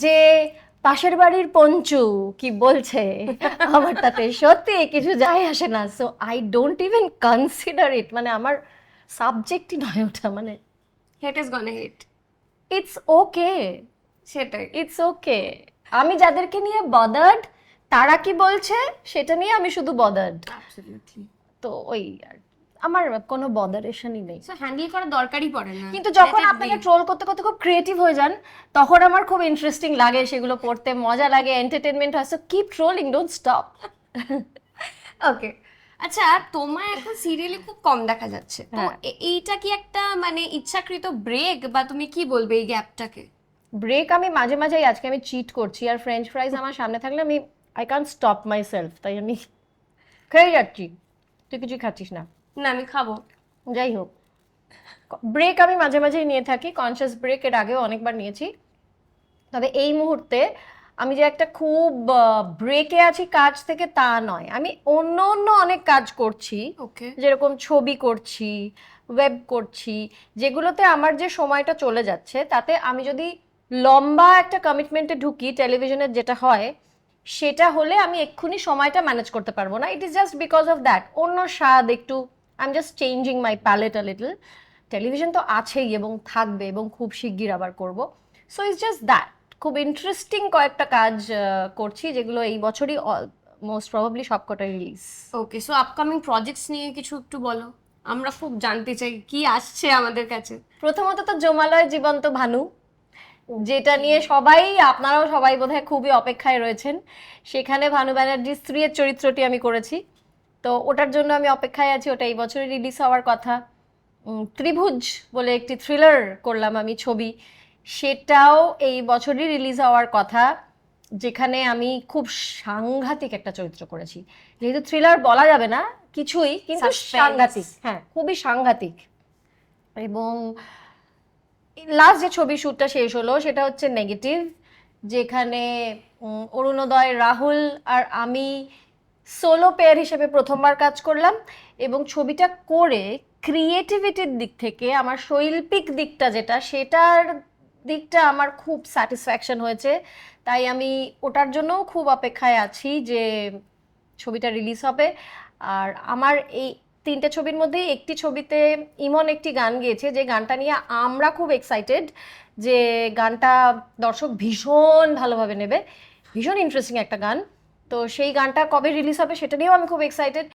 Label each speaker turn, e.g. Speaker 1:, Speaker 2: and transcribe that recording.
Speaker 1: যে পাশের বাড়ির পঞ্চু কি বলছে আমার তাতে সত্যি কিছু যায় আসে না, so I don't even consider it, মানে আমার সাবজেক্টই নয় ওটা, মানে
Speaker 2: হেট ইজ গনা হেট।
Speaker 1: ইটস ওকে,
Speaker 2: সেটাই।
Speaker 1: It's okay. আমি যাদেরকে নিয়ে বদার্ড তারা কি বলছে সেটা নিয়ে আমি শুধু বদার্ড,
Speaker 2: অ্যাবসলিউটলি।
Speaker 1: তো ওই আর আমার কোনো বদারেশনই নেই।
Speaker 2: সো হ্যান্ডেল করার দরকারই পড়ে না,
Speaker 1: কিন্তু যখন
Speaker 2: Let it
Speaker 1: আপনাকে
Speaker 2: be.
Speaker 1: ট্রোল করতে করতে খুব ক্রিয়েটিভ হয়ে যান তখন আমার খুব ইন্টারেস্টিং লাগে, সেগুলো পড়তে মজা লাগে, এন্টারটেনমেন্ট হয়, so keep trolling, don't stop.
Speaker 2: Okay. আচ্ছা, তোমায় এখন সিরিয়ালে খুব কম দেখা যাচ্ছে, তো
Speaker 1: হ্যাঁ,
Speaker 2: এইটা কি একটা মানে ইচ্ছাকৃত ব্রেক, বা তুমি কি বলবে এই গ্যাপটাকে?
Speaker 1: ব্রেক আমি মাঝে মাঝেই, আজকে আমি চিট করছি আর ফ্রেঞ্চ ফ্রাইজ আমার সামনে থাকলে আমি I can't stop my self, তাই আমি খেয়ে যাচ্ছি। তুই কিছু খাচ্ছিস না,
Speaker 2: না, আমি খাবো।
Speaker 1: যাই হোক, ব্রেক আমি মাঝে মাঝেই নিয়ে থাকি, কনসিয়াস ব্রেক এর আগেও অনেকবার নিয়েছি। তবে এই মুহূর্তে আমি যে একটা খুব ব্রেকে আছি কাজ থেকে তা নয়, আমি অন্য অন্য অনেক কাজ করছি,
Speaker 2: ওকে।
Speaker 1: যেরকম ছবি করছি, ওয়েব করছি, যেগুলোতে আমার যে সময়টা চলে যাচ্ছে তাতে আমি যদি লম্বা একটা কমিটমেন্টে ঢুকি টেলিভিশনের যেটা হয়, সেটা হলে আমি এক্ষুনি সময়টা ম্যানেজ করতে পারবো না। It is just because of that, অন্য স্বাদ একটু, I am just changing my palate a little. Television তো আছেই এবং থাকবে এবং খুব শিগগির আবার করব, সো ইটস জাস্ট দ্যাট। খুব ইন্টারেস্টিং কয়েকটা কাজ করছি যেগুলো এই বছরই মোস্ট প্রবাবলি সবকটাই release.
Speaker 2: Okay, so upcoming projects নিয়ে কিছু একটু বলো, আমরা খুব জানতে চাই কি আসছে আমাদের কাছে।
Speaker 1: প্রথমত তো জমালয় জীবন্ত ভানু, যেটা নিয়ে সবাই, আপনারাও সবাই বোধহয় খুবই অপেক্ষায় রয়েছেন। সেখানে ভানু ব্যানার্জির স্ত্রীর চরিত্রটি আমি করেছি, তো ওটার জন্য আমি অপেক্ষায় আছি, ওটা এই বছরই রিলিজ হওয়ার কথা। ত্রিভুজ বলে একটি থ্রিলার করলাম আমি ছবি, সেটাও এই বছরই রিলিজ হওয়ার কথা, যেখানে আমি খুব সাংঘাতিক একটা চরিত্র করেছি। যেহেতু থ্রিলার বলা যাবে না কিছুই, কিন্তু
Speaker 2: Suspense.
Speaker 1: সাংঘাতিক, হ্যাঁ খুবই সাংঘাতিক। এবং লাস্ট যে ছবি শ্যুটটা শেষ হলো সেটা হচ্ছে নেগেটিভ, যেখানে অরুণোদয়, রাহুল আর আমি সোলো পেয়ার হিসেবে প্রথমবার কাজ করলাম, এবং ছবিটা করে ক্রিয়েটিভিটির দিক থেকে আমার শৈল্পিক দিকটা যেটা, সেটার দিকটা আমার খুব স্যাটিসফ্যাকশন হয়েছে। তাই আমি ওটার জন্যও খুব অপেক্ষায় আছি যে ছবিটা রিলিজ হবে। আর আমার এই তিনটে ছবির মধ্যে একটি ছবিতে ইমন একটি গান গেয়েছে, যে গানটা নিয়ে আমরা খুব এক্সাইটেড, যে গানটা দর্শক ভীষণ ভালোভাবে নেবে, ভীষণ ইন্টারেস্টিং একটা গান। তো সেই গানটা কবে রিলিজ হবে সেটা নিয়েও আমি খুব এক্সাইটেড।